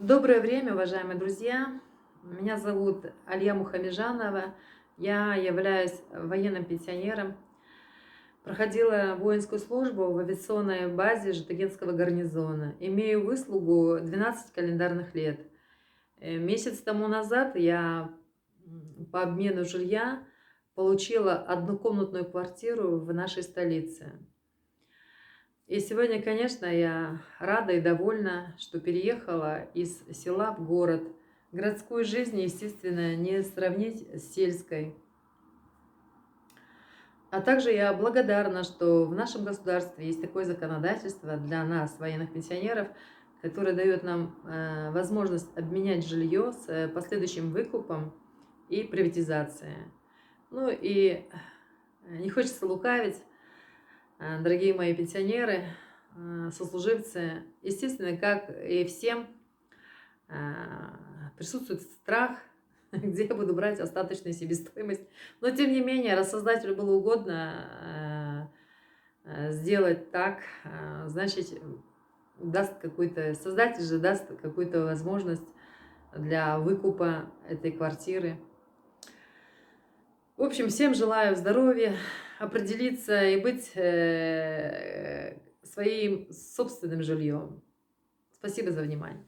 Доброе время, уважаемые друзья! Меня зовут Алия Мухамеджанова. Я являюсь военным пенсионером. Проходила воинскую службу в авиационной базе Житомирского гарнизона. Имею выслугу 12 календарных лет. Месяц тому назад я по обмену жилья получила однокомнатную квартиру в нашей столице. И сегодня, конечно, я рада и довольна, что переехала из села в город. Городскую жизнь, естественно, не сравнить с сельской. А также я благодарна, что в нашем государстве есть такое законодательство для нас, военных пенсионеров, которое дает нам возможность обменять жилье с последующим выкупом и приватизацией. Ну и не хочется лукавить, дорогие мои пенсионеры, сослуживцы. Естественно, как и всем, присутствует страх, где я буду брать остаточную себестоимость. Но, тем не менее, раз создателю было угодно сделать так, значит, создатель же даст какую-то возможность для выкупа этой квартиры. В общем, всем желаю здоровья, определиться и быть своим собственным жильем. Спасибо за внимание.